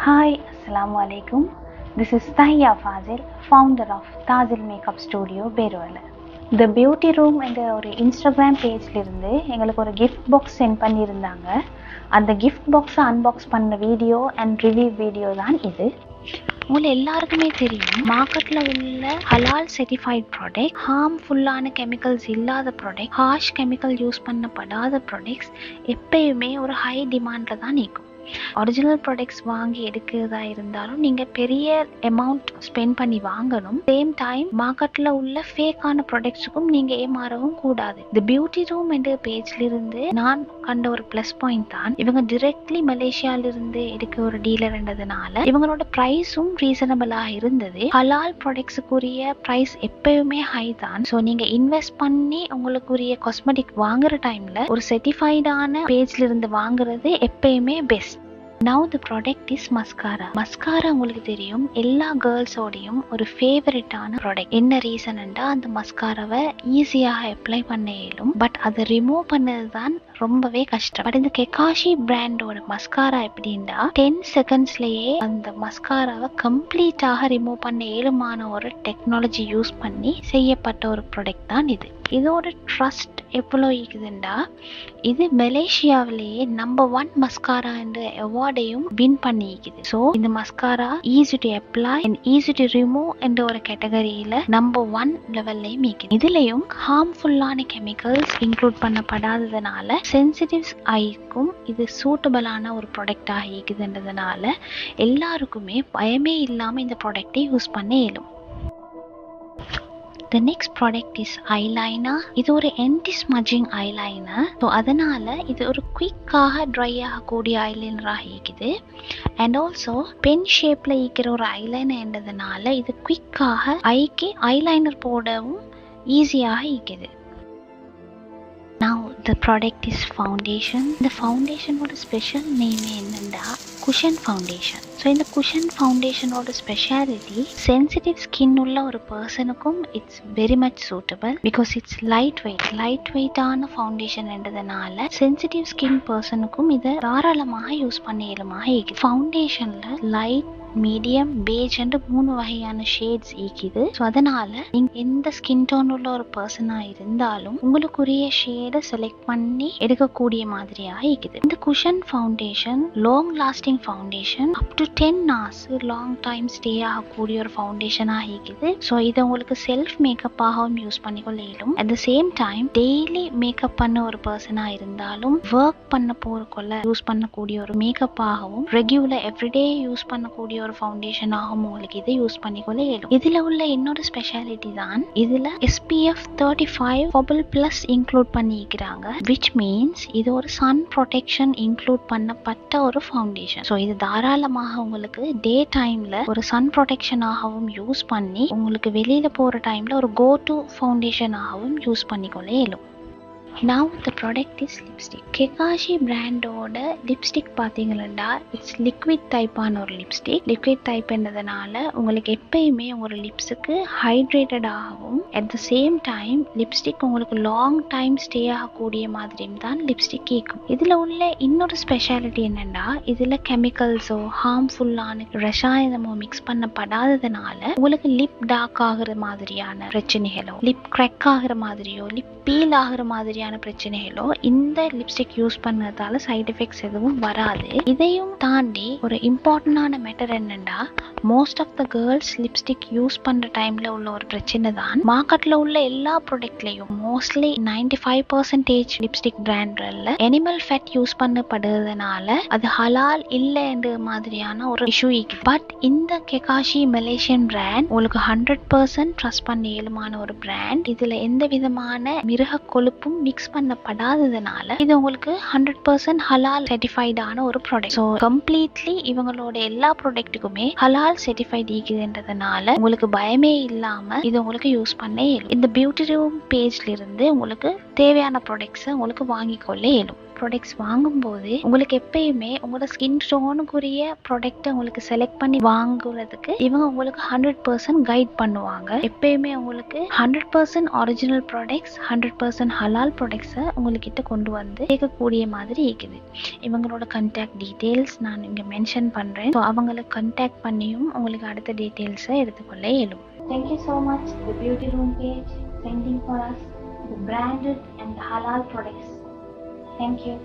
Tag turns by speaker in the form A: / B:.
A: Hi, Assalamu alaikum. This is Tahiya Fazil, founder of Tazil Makeup Studio, Berwala. The Beauty Room என்ற ஒரு Instagram பேஜ்ல இருந்து எங்களுக்கு ஒரு கிஃப்ட் பாக்ஸ் சென்ட் பண்ணியிருந்தாங்க. அந்த கிஃப்ட் பாக்ஸை அன்பாக்ஸ் பண்ண வீடியோ அண்ட் ரிவ்யூ வீடியோ தான் இது. உங்களுக்கு எல்லாருக்குமே தெரியும், மார்க்கெட்ல உள்ள ஹலால் சர்டிஃபைட் ப்ராடக்ட், ஹார்ம்ஃபுல்லான கெமிக்கல்ஸ் இல்லாத ப்ராடக்ட், ஹார்ஷ் கெமிக்கல் யூஸ் பண்ணப்படாத ப்ராடக்ட்ஸ் எப்பயுமே ஒரு ஹை டிமாண்டில் தான் நிற்கும். ஒரிஜினல் ப்ராடக்ட்ஸ் வாங்கி எடுக்கிறதா இருந்தாலும் நீங்கள் பெரிய அமௌண்ட் ஸ்பெண்ட் பண்ணி வாங்கணும். சேம் டைம் மார்க்கெட்டில் உள்ள ஃபேக்கான ப்ராடக்ட்ஸுக்கும் நீங்கள் ஏமாறவும் கூடாது. தி பியூட்டி ரூம் என்ற பேஜ்லிருந்து நான் கண்ட ஒரு ப்ளஸ் பாயிண்ட் தான், இவங்க டிரெக்ட்லி மலேசியாவிலிருந்து எடுக்க ஒரு டீலர்ன்றதுனால இவங்களோட ப்ரைஸும் ரீசனபிளாக இருந்தது. ஹலால் ப்ராடக்ட்ஸுக்குரிய ப்ரைஸ் எப்பயுமே ஹை தான். ஸோ நீங்கள் இன்வெஸ்ட் பண்ணி உங்களுக்குரிய காஸ்மெட்டிக் வாங்குற டைமில் ஒரு சர்டிஃபைடான பேஜ்லிருந்து வாங்குறது எப்பயுமே best. Now the product is mascara. Mascara உங்களுக்கு தெரியும், எல்லா கேர்ள்ஸோடையும் ஒரு ஃபேவரட்டான ப்ராடக்ட். என்ன ரீசன்ண்டா, அந்த மஸ்காராவை ஈஸியாக அப்ளை பண்ண இயலும், பட் அதை ரிமூவ் பண்ணது தான் ரொம்பவே கஷ்டம். பட் இந்த கெகாஷி பிராண்டோட மஸ்காரா எப்படின்னா 10 செகண்ட்ஸ்லயே அந்த மஸ்காராவை கம்ப்ளீட்டாக ரிமூவ் பண்ண இயலுமான ஒரு டெக்னாலஜி யூஸ் பண்ணி செய்யப்பட்ட ஒரு ப்ராடக்ட் தான் இது. இதோட ட்ரஸ்ட் எவ்வளோ இருக்குதுண்டா, இது மலேசியாவிலேயே நம்பர் 1 மஸ்காரா என்ற அவார்டையும் வின் பண்ணிக்குது. ஸோ இந்த mascara easy to apply and easy to remove என்ற ஒரு கேட்டகரியில நம்பர் 1 லெவல்லையும் இருக்குது. இதுலயும் ஹார்ம்ஃபுல்லான கெமிக்கல்ஸ் இன்க்ளூட் பண்ணப்படாததுனால சென்சிட்டிவ் ஐக்கும் இது சூட்டபிளான ஒரு ப்ராடக்டாக இருக்குதுன்றதுனால எல்லாருக்குமே பயமே இல்லாமல் இந்த ப்ராடக்டை யூஸ் பண்ண இயலும். The next product is eyeliner. இது ஒரு anti smudging eyeliner. ஸோ அதனால இது ஒரு குயிக்காக ட்ரை ஆகக்கூடிய ஐலைனராக இருக்குது. அண்ட் ஆல்சோ பென் ஷேப்ல இருக்கிற ஒரு ஐலைனர் என்றதுனால இது குயிக்காக ஐக்கு ஐலைனர் போடவும் ஈஸியாக இருக்குது. Now the product is foundation. இந்த ஃபவுண்டேஷனோட ஸ்பெஷல் நேம் என்னன்னா குஷன் ஃபவுண்டேஷன். ஸோ இந்த குஷன் ஃபவுண்டேஷனோட ஸ்பெஷாலிட்டி, சென்சிட்டிவ் ஸ்கின் உள்ள ஒரு பர்சனுக்கும் it's very much suitable because it's light வெயிட்டான ஃபவுண்டேஷன் என்றதுனால சென்சிட்டிவ் ஸ்கின் பர்சனுக்கும் இதை தாராளமாக யூஸ் பண்ண இயலுமாக இருக்குது. ஃபவுண்டேஷனில் லைட், மீடியம், பேஜ் என்று 3 வகையான ஷேட்ஸ் இருக்குது. ஸோ அதனால நீங்க எந்த ஸ்கின் டோன் உள்ள ஒரு பர்சனா இருந்தாலும் உங்களுக்குரிய ஷேடை செலக்ட் பண்ணி எடுக்கக்கூடிய மாதிரியாக இருக்குது. இந்த cushion foundation long lasting foundation, up to 10 hours long time stay ஆகக்கூடிய ஒரு ஃபவுண்டேஷனாக இருக்குது. ஸோ இதை உங்களுக்கு செல்ஃப் மேக்கப்பாகவும் யூஸ் பண்ணிக்கொள்ள இயலும். At the same time daily makeup பண்ண ஒரு பர்சனா இருந்தாலும் ஒர்க் பண்ண போறக்குள்ள யூஸ் பண்ணக்கூடிய ஒரு மேக்கப்பாகவும் ரெகுலர் எவ்ரிடே யூஸ் பண்ணக்கூடிய ஒரு ஃபவுண்டேஷன் ஆகும். உங்களுக்கு இதை யூஸ் பண்ணிக்கொள்ள இயலும். இதுல உள்ள இன்னொரு ஸ்பெஷாலிட்டி தான், இதுல SPF 35 பபிள் பிளஸ் இன்க்ளூட் பண்ணிக்கிறாங்க, which means இது ஒரு சன் ப்ரொடெக்ஷன் இன்க்ளூட் பண்ணப்பட்ட ஒரு ஃபவுண்டேஷன். ஸோ இது தாராளமாக உங்களுக்கு டே டைம்ல ஒரு சன் ப்ரொடெக்ஷன் ஆகவும் யூஸ் பண்ணி உங்களுக்கு வெளியில போற டைம்ல ஒரு கோ டு ஃபவுண்டேஷன் ஆகவும் யூஸ் பண்ணிக்கொள்ள இயலும். Now the product is lipstick. கெகாஷி பிராண்டோட லிப்ஸ்டிக் பார்த்தீங்கன்னா இட்ஸ் லிக்விட் டைப்பான ஒரு லிப்ஸ்டிக். லிக்விட் டைப் என்றதுனால உங்களுக்கு எப்பயுமே உங்களோட லிப்ஸுக்கு ஹைட்ரேட்டடாகவும் at the same time lipstick உங்களுக்கு லாங் டைம் ஸ்டே ஆகக்கூடிய மாதிரியும் தான் லிப்ஸ்டிக் கேட்கும். இதில் உள்ள இன்னொரு ஸ்பெஷாலிட்டி என்னென்னா, இதில் கெமிக்கல்ஸோ ஹார்ம்ஃபுல்லான ரசாயனமோ மிக்ஸ் பண்ணப்படாததுனால உங்களுக்கு லிப் டார்க் ஆகிற மாதிரியான பிரச்சனைகளோ, லிப் கிராக் ஆகிற மாதிரியோ, லிப் பீல் ஆகிற மாதிரியான பிரச்சனைகளோ இந்த லிப்ஸ்டிக் யூஸ் பண்ணதால சைட் எஃபெக்ட்ஸ் எதுவும் வராது. இதையும் தாண்டி ஒரு இம்பார்ட்டன்டான மேட்டர் என்னன்னா, most of the girls lipstick use பண்ற டைம்ல உள்ள ஒரு பிரச்சனை தான், மார்க்கெட்ல உள்ள எல்லா ப்ராடக்ட்லயும் மோஸ்ட்லி 95% லிப்ஸ்டிக் பிராண்ட்ல அனிமல் ஃபேட் யூஸ் பண்ணப்படுறதுனால அது ஹலால் இல்லைன்ற மாதிரியான ஒரு இஷ்யூ இருக்கு. பட் இந்த கெகாஷி மலேசியன் பிராண்ட் உங்களுக்கு 100% ட்ரஸ்ட் பண்ண இயலுமான ஒரு பிராண்ட். இதுல எந்த விதமான மிருக கொழுப்பும் மிக்ஸ் பண்ணப்படாததுனால இது உங்களுக்கு 100% ஹலால் சர்டிஃபைடான ஒரு ப்ராடக்ட். ஸோ கம்ப்ளீட்லி இவங்களோட எல்லா ப்ராடக்ட்டுக்குமே ஹலால் சர்டிஃபைட் இருக்குதுன்றதுனால உங்களுக்கு பயமே இல்லாம இது உங்களுக்கு யூஸ் பண்ண இயலும். இந்த பியூட்டி ரூம் பேஜ்ல இருந்து உங்களுக்கு தேவையான ப்ராடக்ட்ஸை உங்களுக்கு வாங்கிக்கொள்ள இயலும். ப்ராடக்ட்ஸ் வாங்கும்போது உங்களுக்கு எப்பயுமே உங்களோட ஸ்கின் டோனுக்குரிய ப்ராடக்ட்டை உங்களுக்கு செலக்ட் பண்ணி வாங்குறதுக்கு இவங்க உங்களுக்கு 100% கைட் பண்ணுவாங்க. எப்பயுமே உங்களுக்கு 100% ஒரிஜினல் ப்ராடக்ட்ஸ் 100% ஹலால் ப்ராடக்ட்ஸை உங்ககிட்ட கொண்டு வந்து கேட்கக்கூடிய மாதிரி இருக்குது. இவங்களோட கான்டாக்ட் டீட்டெயில்ஸ் நான் இங்கே மென்ஷன் பண்ணுறேன். ஸோ அவங்களை கான்டாக்ட் பண்ணியும் உங்களுக்கு அடுத்த டீட்டெயில்ஸை எடுத்துக்கொள்ள இயலும். Thank you so much, the Beauty Room page, sending for us the branded and halal products. Thank you.